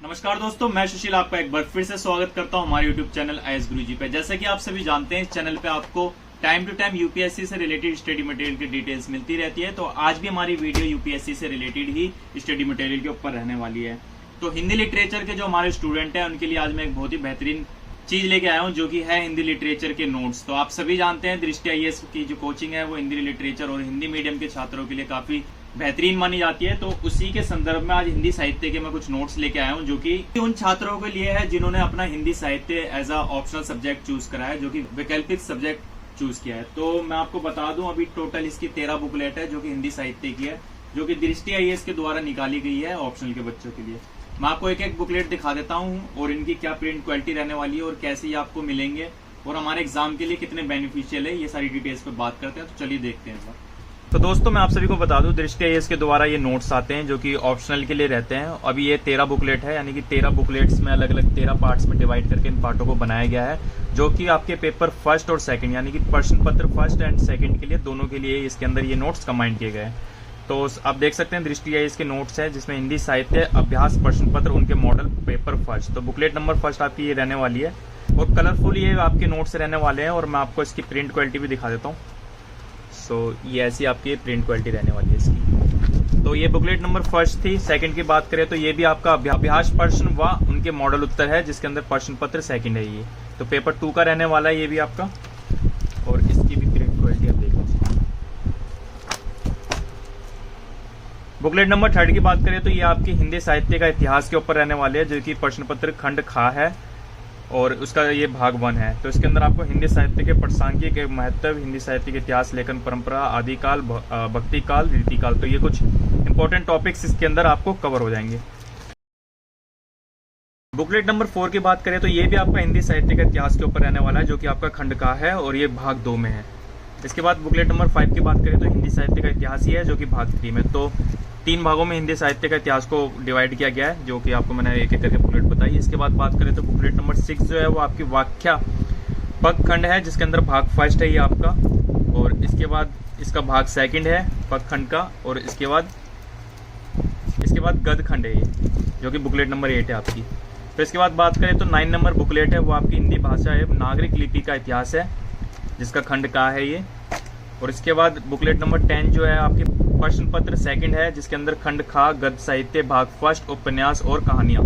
नमस्कार दोस्तों, मैं सुशील आपका एक बार फिर से स्वागत करता हूं हमारे YouTube चैनल आईएएस गुरुजी पे। जैसा कि आप सभी जानते हैं, इस चैनल पे आपको टाइम टू टाइम यूपीएससी से रिलेटेड स्टडी मटेरियल की डिटेल्स मिलती रहती है। तो आज भी हमारी वीडियो यूपीएससी से रिलेटेड ही स्टडी मटेरियल के ऊपर रहने वाली है। तो हिंदी लिटरेचर के जो हमारे स्टूडेंट हैं उनके लिए आज मैं एक बहुत ही बेहतरीन चीज लेके आया हूँ, जो कि है हिंदी लिटरेचर के नोट्स। तो आप सभी जानते हैं दृष्टि आईएएस की जो कोचिंग है वो हिंदी लिटरेचर और हिंदी मीडियम के छात्रों के लिए काफी बेहतरीन मानी जाती है। तो उसी के संदर्भ में आज हिंदी साहित्य के मैं कुछ नोट्स लेके आया हूँ, जो कि उन छात्रों के लिए है जिन्होंने अपना हिंदी साहित्य as a optional subject choose करा है, जो कि वैकल्पिक सब्जेक्ट चूज किया है। तो मैं आपको बता दूं, अभी टोटल इसकी 13 बुकलेट है जो कि हिंदी साहित्य की है, जो कि दृष्टि आईएएस के द्वारा निकाली गई है ऑप्शनल के बच्चों के लिए। मैं आपको एक एक बुकलेट दिखा देता हूँ और इनकी क्या प्रिंट क्वालिटी रहने वाली है और कैसे ये आपको मिलेंगे और हमारे एग्जाम के लिए कितने बेनिफिशियल है, ये सारी डिटेल्स पे बात करते हैं। तो चलिए देखते हैं। तो दोस्तों, मैं आप सभी को बता दूं, दृष्टि आईएएस के द्वारा ये नोट्स आते हैं जो कि ऑप्शनल के लिए रहते हैं। अभी ये 13 बुकलेट है, यानी कि 13 बुकलेट्स में अलग अलग 13 पार्ट्स में डिवाइड करके इन पार्टों को बनाया गया है, जो कि आपके पेपर फर्स्ट और सेकंड यानी कि प्रश्न पत्र फर्स्ट एंड सेकंड के लिए दोनों के लिए इसके अंदर ये नोट्स कंबाइन किए गए हैं। तो आप देख सकते हैं दृष्टि आईएएस के नोट्स है, जिसमें हिंदी साहित्य अभ्यास प्रश्न पत्र उनके मॉडल पेपर फर्स्ट। तो बुकलेट नंबर फर्स्ट आपकी ये रहने वाली है और कलरफुल ये आपके नोट्स रहने वाले हैं। और मैं आपको इसकी प्रिंट क्वालिटी भी दिखा देता हूँ। तो ये ऐसी आपकी प्रिंट क्वालिटी रहने वाली है इसकी। तो ये बुकलेट नंबर फर्स्ट थी। सेकंड की बात करें तो ये भी आपका अभ्यास प्रश्न व उनके मॉडल उत्तर है, जिसके अंदर प्रश्न पत्र सेकंड है ये। तो पेपर 2 का रहने वाला है ये भी आपका, और इसकी भी प्रिंट क्वालिटी आप देख लीजिए। बुकलेट नंबर थर्ड की बात करें तो ये आपकी हिंदी साहित्य का इतिहास के ऊपर रहने वाले है, जो कि प्रश्न पत्र खंड खा है और उसका ये भाग 1 है। तो इसके अंदर आपको हिंदी साहित्य के पटसांख्यिक के महत्व, हिंदी साहित्य के इतिहास, लेखन परंपरा, आदिकाल, भक्ति काल, रीतिकाल। तो ये कुछ इंपॉर्टेंट टॉपिक्स इसके अंदर आपको कवर हो जाएंगे। बुकलेट नंबर 4 की बात करें तो ये भी आपका हिंदी साहित्य के इतिहास के ऊपर रहने वाला है, जो कि आपका खंड का है और ये भाग 2 में है। इसके बाद बुकलेट नंबर 5 की बात करें तो हिंदी साहित्य का इतिहास ही है, जो कि भाग 3 में। तो 3 भागों में हिंदी साहित्य का इतिहास को डिवाइड किया गया है, जो कि आपको मैंने एक एक करके बुकलेट बताई। इसके बाद बात करें तो बुकलेट नंबर 6 जो है वो आपकी व्याख्या पग खंड है, जिसके अंदर भाग फर्स्ट है ये आपका, और इसके बाद इसका भाग सेकंड है पग खंड का, और इसके बाद गद खंड है ये, जो कि बुकलेट नंबर 8 है आपकी। तो इसके बाद बात करें तो 9 नंबर बुकलेट है, वो आपकी हिंदी भाषा है नागरिक लिपि का इतिहास है, जिसका खंड का है ये। और इसके बाद बुकलेट नंबर 10 जो है आपकी प्रश्न पत्र सेकंड है, जिसके अंदर खंड खा गद्य साहित्य भाग फर्स्ट, उपन्यास और कहानियां,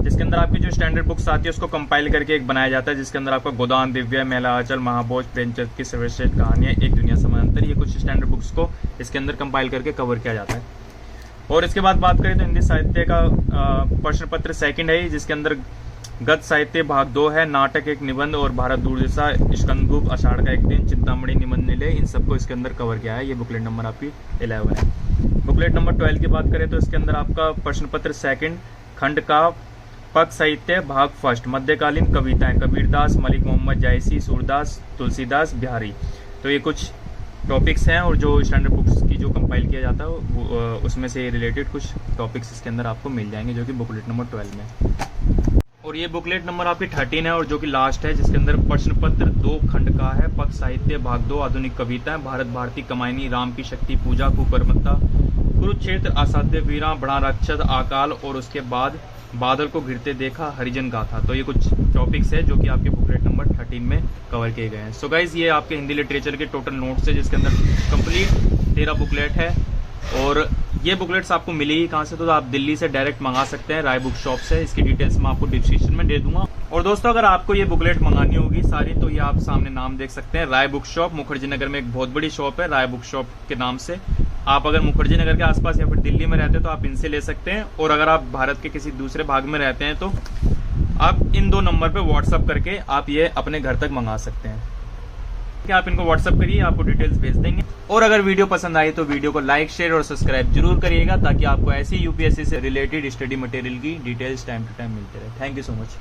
जिसके अंदर आपकी जो स्टैंडर्ड बुक्स आती है उसको कंपाइल करके एक बनाया जाता है, जिसके अंदर आपका गोदान, दिव्य, मेला आंचल, महाभोज, प्रेमचंद की सर्वश्रेष्ठ कहानियां, एक दुनिया समानांतर, ये कुछ स्टैंडर्ड बुक्स को इसके अंदर कंपाइल करके कवर किया जाता है। और इसके बाद बात करें तो हिंदी साहित्य का प्रश्न पत्र सेकंड है, जिसके अंदर गद्य साहित्य भाग 2 है, नाटक, एक निबंध और भारत दूरदर्शा, स्कंदगुप्त, आषाढ़ का एक दिन, चिंतामणि, निबंध निलय, इन सबको इसके अंदर कवर किया है। ये बुकलेट नंबर आपकी 11 है। बुकलेट नंबर 12 की बात करें तो इसके अंदर आपका प्रश्न पत्र सेकंड खंड का पग साहित्य भाग फर्स्ट, मध्यकालीन कविताएं, कबीरदास, मलिक मोहम्मद जायसी, सूरदास, तुलसीदास, बिहारी। तो ये कुछ टॉपिक्स हैं, और जो स्टैंडर्ड बुक्स की जो कंपाइल किया जाता है उसमें से रिलेटेड कुछ टॉपिक्स इसके अंदर आपको मिल जाएंगे, जो कि बुकलेट नंबर 12 में। और ये बुकलेट नंबर आपकी 13 है और जो कि लास्ट है, जिसके अंदर प्रश्न पत्र 2 खंड का है, पग साहित्य भाग 2, आधुनिक कविताएं, भारत भारती, कमायनी, राम की शक्ति, पूजा, कुकर्मता, कुरुक्षेत्र, असाध्य, वीरा, बड़ा राक्षस, आकाल, और उसके बाद बादल को घिरते देखा, हरिजन गाथा। तो ये कुछ टॉपिक्स है जो कि आपके बुकलेट नंबर 13 में कवर किए गए हैं। सो गाइज, ये आपके हिंदी लिटरेचर के टोटल नोट्स है, जिसके अंदर कंप्लीट 13 बुकलेट है। और ये बुकलेट्स आपको मिली ही कहाँ से, तो आप दिल्ली से डायरेक्ट मंगा सकते हैं, राय बुक शॉप से। इसकी डिटेल्स मैं आपको डिस्क्रिप्शन में दे दूंगा। और दोस्तों, अगर आपको ये बुकलेट मंगानी होगी सारी, तो ये आप सामने नाम देख सकते हैं, राय बुक शॉप, मुखर्जी नगर में एक बहुत बड़ी शॉप है राय बुक शॉप के नाम से। आप अगर मुखर्जी नगर के आसपास या फिर दिल्ली में रहते हैं तो आप इनसे ले सकते हैं, और अगर आप भारत के किसी दूसरे भाग में रहते हैं तो आप इन 2 नंबर पे व्हाट्सअप करके आप ये अपने घर तक मंगा सकते हैं। आप इनको व्हाट्सअप करिए, आपको डिटेल्स भेज देंगे। और अगर वीडियो पसंद आई तो वीडियो को लाइक, शेयर और सब्सक्राइब जरूर करिएगा, ताकि आपको ऐसी यूपीएससी से रिलेटेड स्टडी मटेरियल की डिटेल्स टाइम टू टाइम मिलते रहे। Thank you so much.